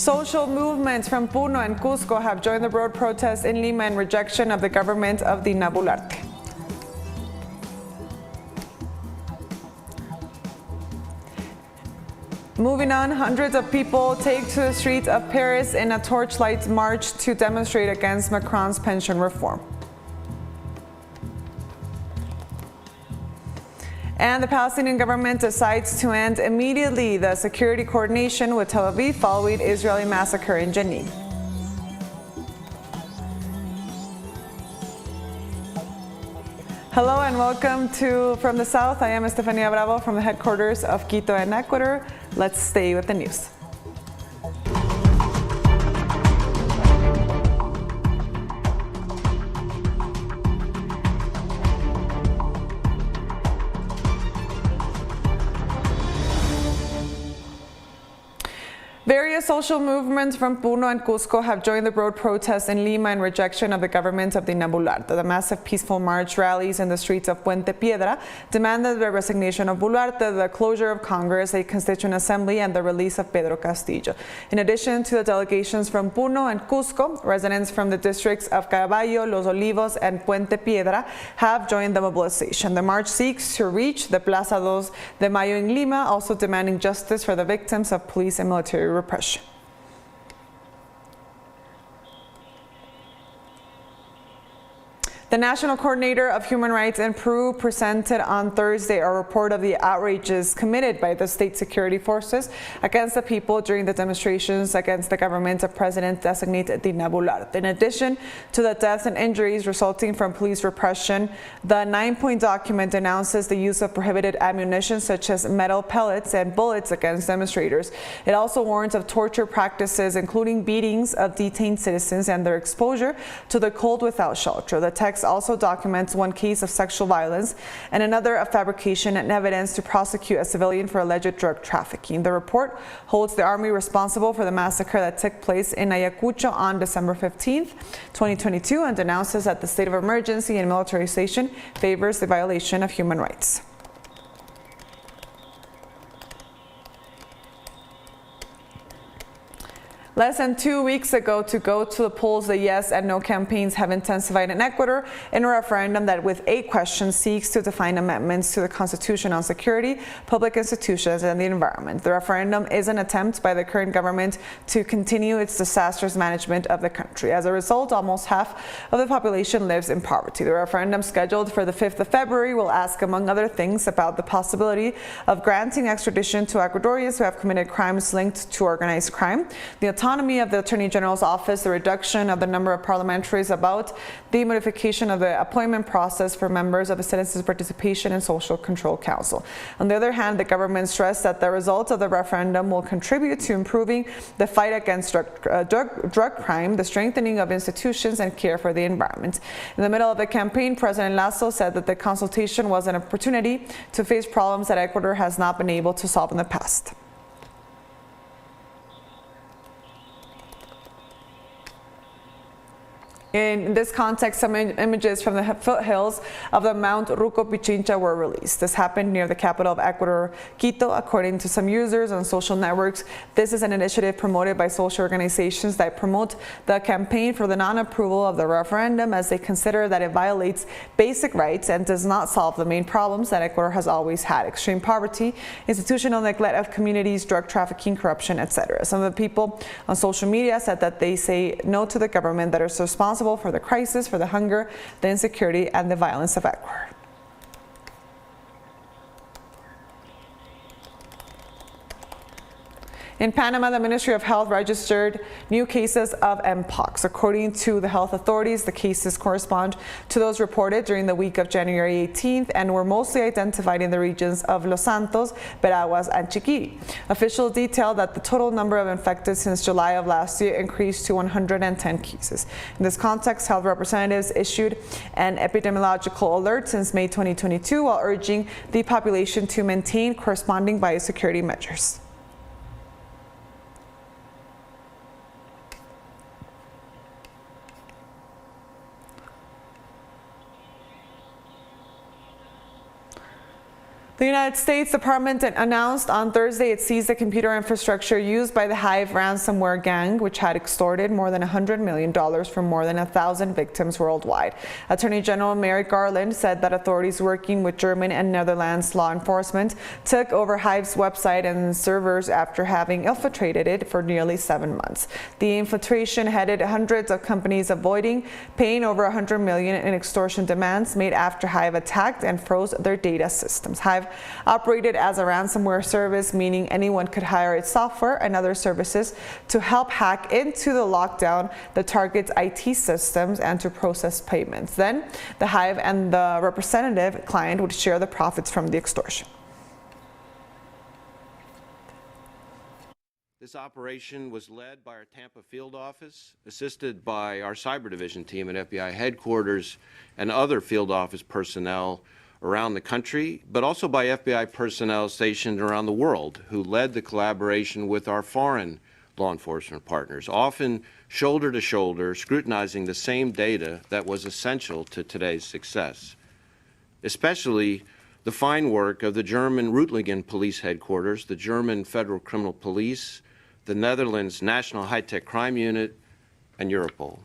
Social movements from Puno and Cusco have joined the road protest in Lima in rejection of the government of the Boluarte. Moving on, hundreds of people take to the streets of Paris in a Torchlight march to demonstrate against Macron's pension reform. And the Palestinian government decides to end immediately the security coordination with Tel Aviv following Israeli massacre in Jenin. Hello and welcome to From the South. I am Estefania Bravo from the headquarters of Quito in Ecuador. Let's stay with the news. Various social movements from Puno and Cusco have joined the road protests in Lima in rejection of the government of the Boluarte. The massive peaceful march rallies in the streets of Puente Piedra demanded the resignation of Boluarte, the closure of Congress, a constituent assembly, and the release of Pedro Castillo. In addition to the delegations from Puno and Cusco, residents from the districts of Caraballo, Los Olivos, and Puente Piedra have joined the mobilization. The march seeks to reach the Plaza 2 de Mayo in Lima, also demanding justice for the victims of police and military repression. The National Coordinator of Human Rights in Peru presented on Thursday a report of the outrages committed by the state security forces against the people during the demonstrations against the government of President-designate Dina Boluarte. In addition to the deaths and injuries resulting from police repression, the 9-point document announces the use of prohibited ammunition such as metal pellets and bullets against demonstrators. It also warns of torture practices, including beatings of detained citizens and their exposure to the cold without shelter. The text also documents one case of sexual violence and another of fabrication and evidence to prosecute a civilian for alleged drug trafficking. The report holds the army responsible for the massacre that took place in Ayacucho on December 15, 2022, and denounces that the state of emergency and militarization favors the violation of human rights. Less than 2 weeks ago, to go to the polls, the yes and no campaigns have intensified in Ecuador in a referendum that, with 8 questions, seeks to define amendments to the Constitution on security, public institutions, and the environment. The referendum is an attempt by the current government to continue its disastrous management of the country. As a result, almost half of the population lives in poverty. The referendum, scheduled for the 5th of February, will ask, among other things, about the possibility of granting extradition to Ecuadorians who have committed crimes linked to organized crime, the autonomy of the Attorney General's office, the reduction of the number of parliamentaries, about the modification of the appointment process for members of the Citizens' Participation and Social Control Council. On the other hand, the government stressed that the results of the referendum will contribute to improving the fight against drug crime, the strengthening of institutions, and care for the environment. In the middle of the campaign, President Lasso said that the consultation was an opportunity to face problems that Ecuador has not been able to solve in the past. In this context, some images from the foothills of the Mount Rukopichinja were released. This happened near the capital of Ecuador, Quito. According to some users on social networks, this is an initiative promoted by social organizations that promote the campaign for the non-approval of the referendum, as they consider that it violates basic rights and does not solve the main problems that Ecuador has always had: extreme poverty, institutional neglect of communities, drug trafficking, corruption, etc. Some of the people on social media said that they say no to the government that is responsible for the crisis, for the hunger, the insecurity, and the violence of Ecuador. In Panama, the Ministry of Health registered new cases of Mpox. According to the health authorities, the cases correspond to those reported during the week of January 18th and were mostly identified in the regions of Los Santos, Veraguas, and Chiquiri. Officials detailed that the total number of infected since July of last year increased to 110 cases. In this context, health representatives issued an epidemiological alert since May 2022 while urging the population to maintain corresponding biosecurity measures. The United States Department announced on Thursday it seized the computer infrastructure used by the Hive ransomware gang, which had extorted more than $100 million from more than 1,000 victims worldwide. Attorney General Merrick Garland said that authorities working with German and Netherlands law enforcement took over Hive's website and servers after having infiltrated it for nearly 7 months. The infiltration headed hundreds of companies avoiding paying over $100 million in extortion demands made after Hive attacked and froze their data systems. Hive operated as a ransomware service, meaning anyone could hire its software and other services to help hack into the lockdown that targets IT systems and to process payments. Then the Hive and the representative client would share the profits from the extortion. This operation was led by our Tampa field office, assisted by our cyber division team at FBI headquarters and other field office personnel around the country, but also by FBI personnel stationed around the world who led the collaboration with our foreign law enforcement partners, often shoulder to shoulder, scrutinizing the same data that was essential to today's success. Especially the fine work of the German Rukopichinja police headquarters, the German Federal Criminal Police, the Netherlands National High-Tech Crime Unit, and Europol.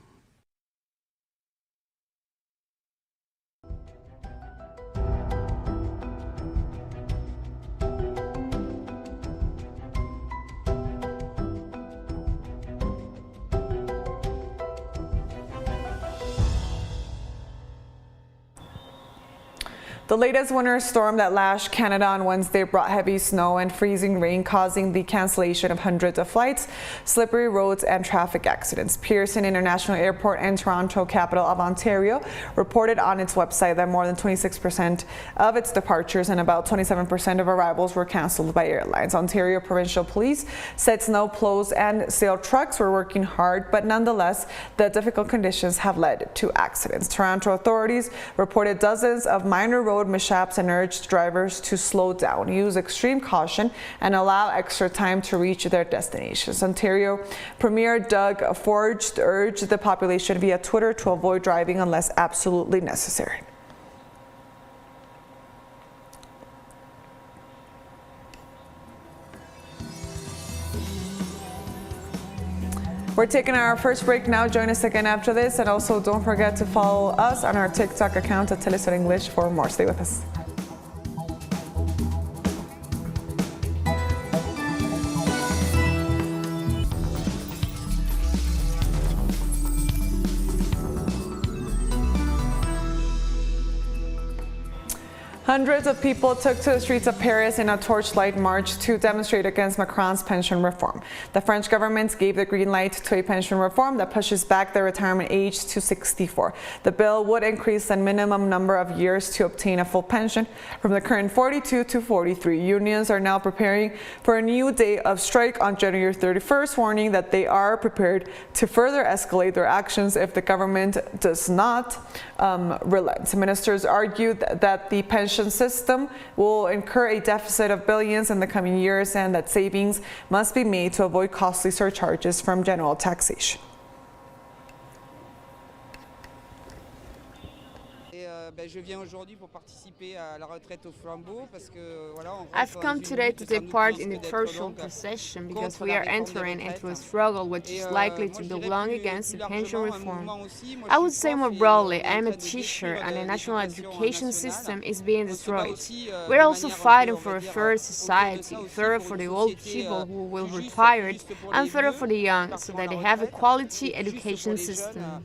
The latest winter storm that lashed Canada on Wednesday brought heavy snow and freezing rain, causing the cancellation of hundreds of flights, slippery roads, and traffic accidents. Pearson International Airport in Toronto, capital of Ontario, reported on its website that more than 26% of its departures and about 27% of arrivals were cancelled by airlines. Ontario Provincial Police said snow plows and sail trucks were working hard, but nonetheless, the difficult conditions have led to accidents. Toronto authorities reported dozens of minor road mishaps and urged drivers to slow down, use extreme caution, and allow extra time to reach their destinations. Ontario Premier Doug Ford urged the population via Twitter to avoid driving unless absolutely necessary. We're taking our first break now. Join us again after this, and also don't forget to follow us on our TikTok account at teleSUR English for more. Stay with us. Hundreds of people took to the streets of Paris in a Torchlight march to demonstrate against Macron's pension reform. The French government gave the green light to a pension reform that pushes back the retirement age to 64. The bill would increase the minimum number of years to obtain a full pension from the current 42 to 43. Unions are now preparing for a new day of strike on January 31st, warning that they are prepared to further escalate their actions if the government does not relent. Ministers argued that the pension system will incur a deficit of billions in the coming years and that savings must be made to avoid costly surcharges from general taxation. I've come today to take part in the virtual procession because we are entering into a struggle which is likely to be long against the pension reform. I would say more broadly, I am a teacher and the national education system is being destroyed. We're also fighting for a fairer society, fairer for the old people who will retire and fairer for the young so that they have a quality education system.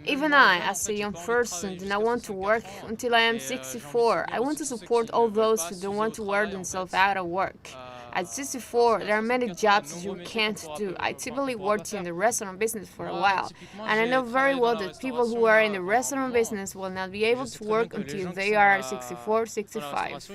Even I, as a young person, do not want to work until I am 64. I want to support all those who don't want to wear themselves out of work. At 64, there are many jobs that you can't do. I typically worked in the restaurant business for a while, and I know very well that people who are in the restaurant business will not be able to work until they are 64, 65.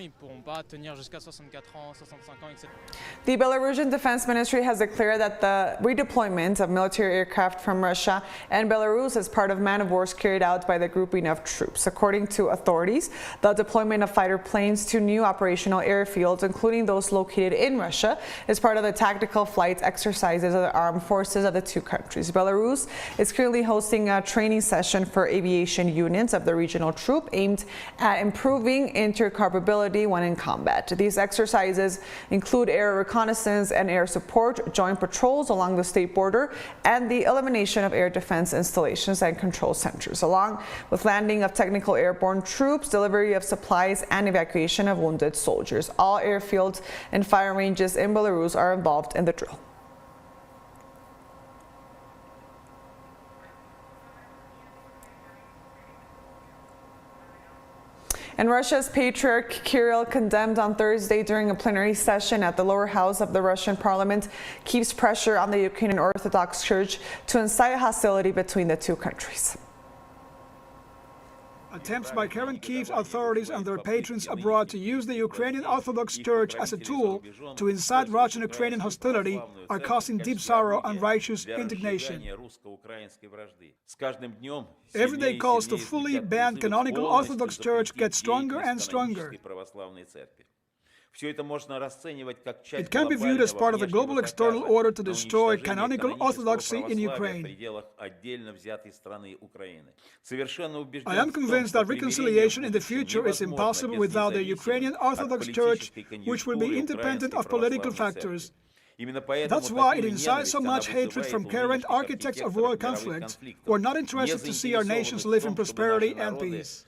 The Belarusian Defense Ministry has declared that the redeployment of military aircraft from Russia and Belarus is part of man-of-wars carried out by the grouping of troops. According to authorities, the deployment of fighter planes to new operational airfields, including those located in in Russia is part of the tactical flight exercises of the armed forces of the two countries. Belarus is currently hosting a training session for aviation units of the regional troop aimed at improving interoperability when in combat. These exercises include air reconnaissance and air support, joint patrols along the state border, and the elimination of air defense installations and control centers, along with landing of technical airborne troops, delivery of supplies, and evacuation of wounded soldiers. All airfields and fire ranges in Belarus are involved in the drill. And Russia's Patriarch Kirill, condemned on Thursday during a plenary session at the lower house of the Russian parliament, keeps pressure on the Ukrainian Orthodox Church to incite hostility between the two countries. Attempts by current Kyiv's authorities and their patrons abroad to use the Ukrainian Orthodox Church as a tool to incite Russian-Ukrainian hostility are causing deep sorrow and righteous indignation. Everyday calls to fully ban canonical Orthodox Church get stronger and stronger. It can be viewed as part of the global external order to destroy canonical orthodoxy in Ukraine. I am convinced that reconciliation in the future is impossible without the Ukrainian Orthodox Church, which will be independent of political factors. That's why it incites so much hatred from current architects of world conflicts who are not interested to see our nations live in prosperity and peace.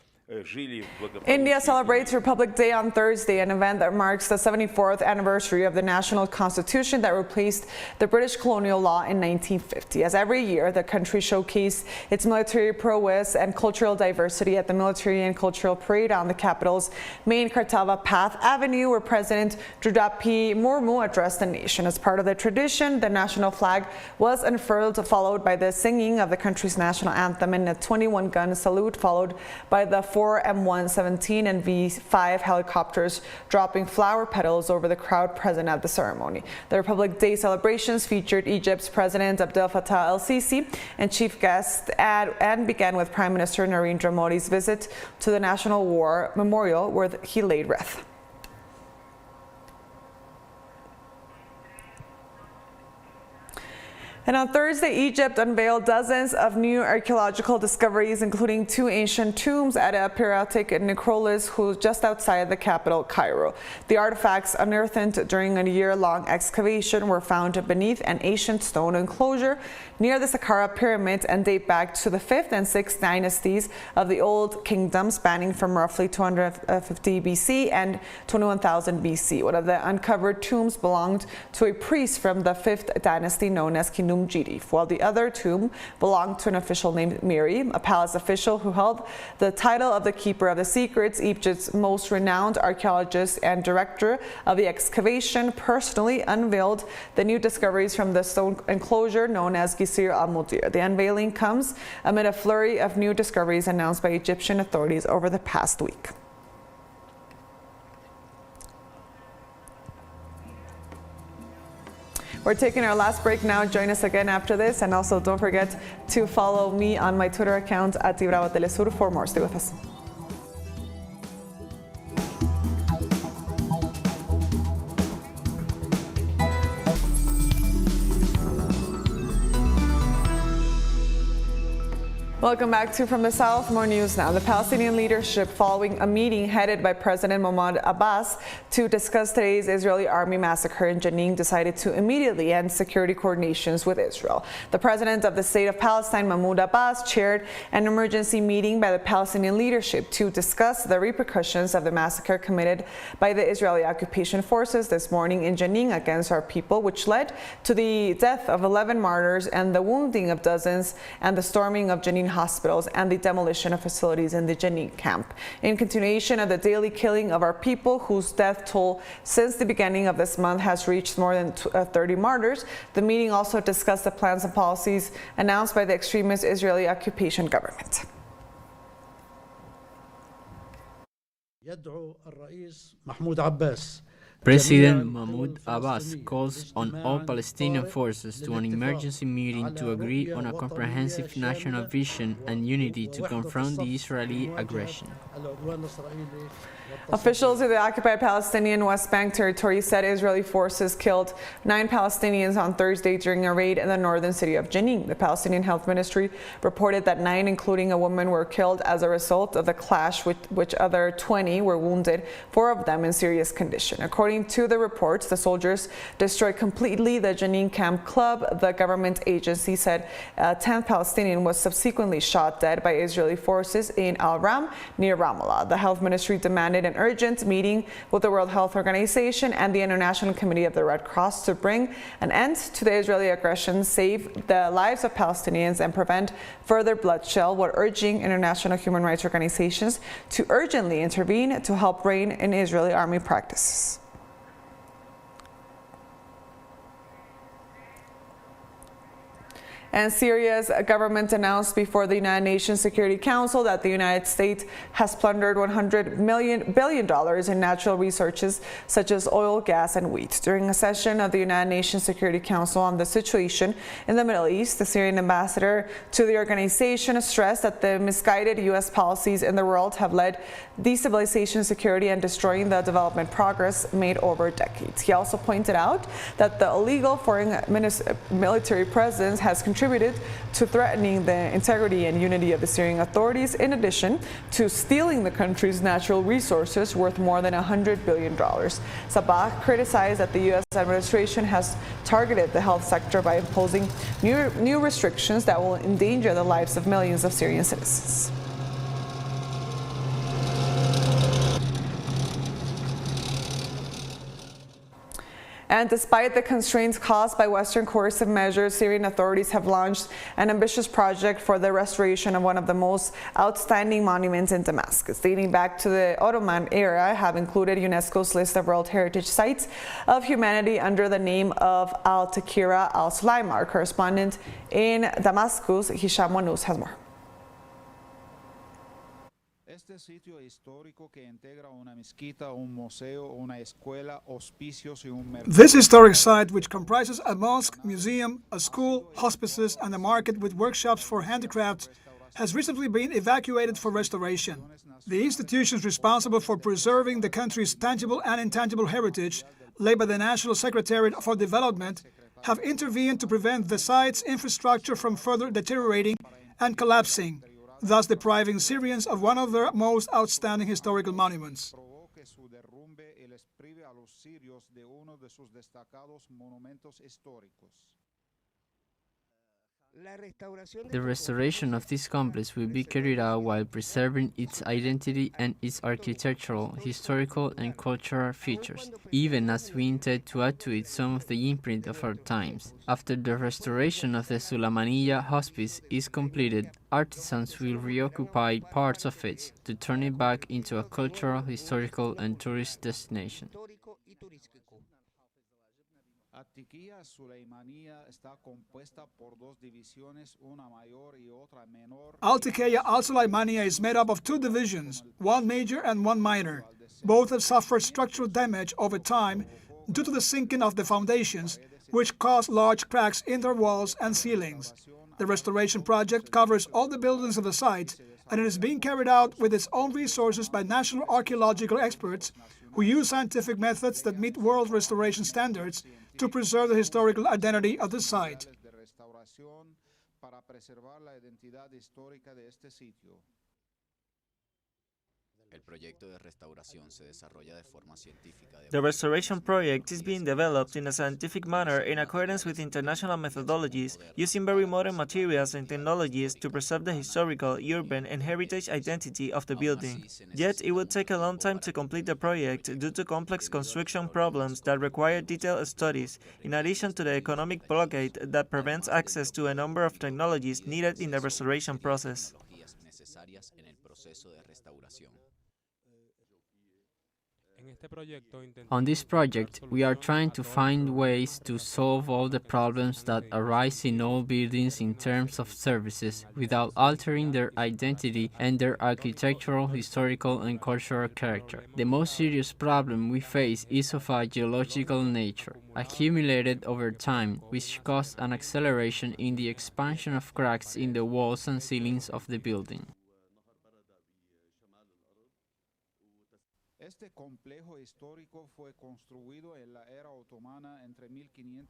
India celebrates Republic Day on Thursday, an event that marks the 74th anniversary of the national constitution that replaced the British colonial law in 1950. As every year, the country showcased its military prowess and cultural diversity at the Military and Cultural Parade on the capital's main Kartava Path Avenue, where President Draupadi Murmu addressed the nation. As part of the tradition, the national flag was unfurled, followed by the singing of the country's national anthem and a 21-gun salute, followed by the 4 M117 and V5 helicopters dropping flower petals over the crowd present at the ceremony. The Republic Day celebrations featured Egypt's President Abdel Fattah el-Sisi and chief guest and began with Prime Minister Narendra Modi's visit to the National War Memorial, where he laid wreath. And on Thursday, Egypt unveiled dozens of new archaeological discoveries, including 2 ancient tombs at a periodic necropolis just outside the capital, Cairo. The artifacts unearthed during a year-long excavation were found beneath an ancient stone enclosure near the Saqqara Pyramid and date back to the 5th and 6th dynasties of the Old Kingdom, spanning from roughly 250 BC and 21,000 BC. One of the uncovered tombs belonged to a priest from the 5th dynasty known as Kinum Jirif, while the other tomb belonged to an official named Miri, a palace official who held the title of the Keeper of the Secrets. Egypt's most renowned archaeologist and director of the excavation personally unveiled the new discoveries from the stone enclosure known as Gisir al-Mudir. The unveiling comes amid a flurry of new discoveries announced by Egyptian authorities over the past week. We're taking our last break now. Join us again after this. And also don't forget to follow me on my Twitter account at teleSUR for more. Stay with us. Welcome back to From the South. More news now. The Palestinian leadership, following a meeting headed by President Mahmoud Abbas to discuss today's Israeli army massacre in Jenin, decided to immediately end security coordinations with Israel. The president of the state of Palestine, Mahmoud Abbas, chaired an emergency meeting by the Palestinian leadership to discuss the repercussions of the massacre committed by the Israeli occupation forces this morning in Jenin against our people, which led to the death of 11 martyrs and the wounding of dozens and the storming of Jenin hospitals and the demolition of facilities in the Jenin camp. In continuation of the daily killing of our people, whose death toll since the beginning of this month has reached more than 30 martyrs, the meeting also discussed the plans and policies announced by the extremist Israeli occupation government. يدعو الرئيس محمود عباس President Mahmoud Abbas calls on all Palestinian forces to an emergency meeting to agree on a comprehensive national vision and unity to confront the Israeli aggression. Officials of the occupied Palestinian West Bank territory said Israeli forces killed 9 Palestinians on Thursday during a raid in the northern city of Jenin. The Palestinian Health Ministry reported that 9, including a woman, were killed as a result of the clash, which other 20 were wounded, 4 of them in serious condition. According to the reports, the soldiers destroyed completely the Jenin Camp Club. The government agency said a 10th Palestinian was subsequently shot dead by Israeli forces in Al-Ram near Ramallah. The Health Ministry demanded an urgent meeting with the World Health Organization and the International Committee of the Red Cross to bring an end to the Israeli aggression, save the lives of Palestinians, and prevent further bloodshed, while urging international human rights organizations to urgently intervene to help rein in Israeli army practices. And Syria's government announced before the United Nations Security Council that the United States has plundered $100 billion in natural resources such as oil, gas, and wheat. During a session of the United Nations Security Council on the situation in the Middle East, the Syrian ambassador to the organization stressed that the misguided U.S. policies in the world have led destabilization, security, and destroying the development progress made over decades. He also pointed out that the illegal foreign military presence has contributed to threatening the integrity and unity of the Syrian authorities, in addition to stealing the country's natural resources worth more than $100 billion. Sabah criticized that the U.S. administration has targeted the health sector by imposing new restrictions that will endanger the lives of millions of Syrian citizens. And despite the constraints caused by Western coercive measures, Syrian authorities have launched an ambitious project for the restoration of one of the most outstanding monuments in Damascus. Dating back to the Ottoman era, have included UNESCO's list of World Heritage Sites of Humanity under the name of Al-Takira al-Sulaiman. Our correspondent in Damascus, Hisham Wanous, has more. This historic site, which comprises a mosque, museum, a school, hospices, and a market with workshops for handicrafts, has recently been evacuated for restoration. The institutions responsible for preserving the country's tangible and intangible heritage, led by the National Secretariat for Development, have intervened to prevent the site's infrastructure from further deteriorating and collapsing, thus depriving Syrians of one of their most outstanding historical monuments. The restoration of this complex will be carried out while preserving its identity and its architectural, historical, and cultural features, even as we intend to add to it some of the imprint of our times. After the restoration of the Sulaymaniyya hospice is completed, artisans will reoccupy parts of it to turn it back into a cultural, historical, and tourist destination. Al-Takiyya al-Sulaimaniyya is made up of 2 divisions, one major and one minor. Both have suffered structural damage over time due to the sinking of the foundations, which caused large cracks in their walls and ceilings. The restoration project covers all the buildings of the site, and it is being carried out with its own resources by national archaeological experts who use scientific methods that meet world restoration standards to preserve the historical identity of the site. The restoration project is being developed in a scientific manner in accordance with international methodologies, using very modern materials and technologies to preserve the historical, urban, and heritage identity of the building. Yet, it will take a long time to complete the project due to complex construction problems that require detailed studies, in addition to the economic blockade that prevents access to a number of technologies needed in the restoration process. On this project, we are trying to find ways to solve all the problems that arise in all buildings in terms of services, without altering their identity and their architectural, historical, and cultural character. The most serious problem we face is of a geological nature, accumulated over time, which caused an acceleration in the expansion of cracks in the walls and ceilings of the building.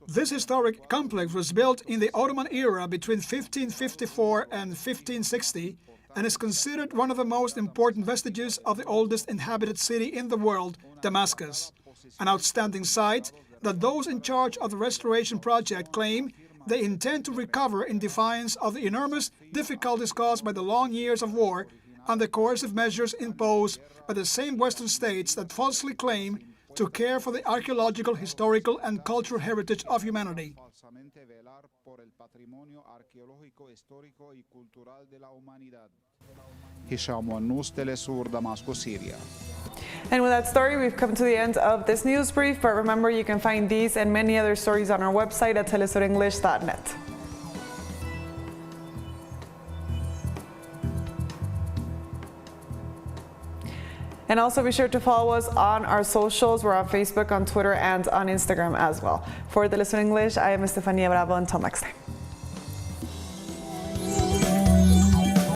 This historic complex was built in the Ottoman era between 1554 and 1560 and is considered one of the most important vestiges of the oldest inhabited city in the world, Damascus, an outstanding site that those in charge of the restoration project claim they intend to recover in defiance of the enormous difficulties caused by the long years of war and the coercive measures imposed by the same Western states that falsely claim to care for the archaeological, historical, and cultural heritage of humanity. teleSUR, Damascus, Syria. And with that story, we've come to the end of this news brief, but remember you can find these and many other stories on our website at telesurenglish.net. And also be sure to follow us on our socials. We're on Facebook, on Twitter, and on Instagram as well. For teleSUR English, I am Estefania Bravo. Until next time.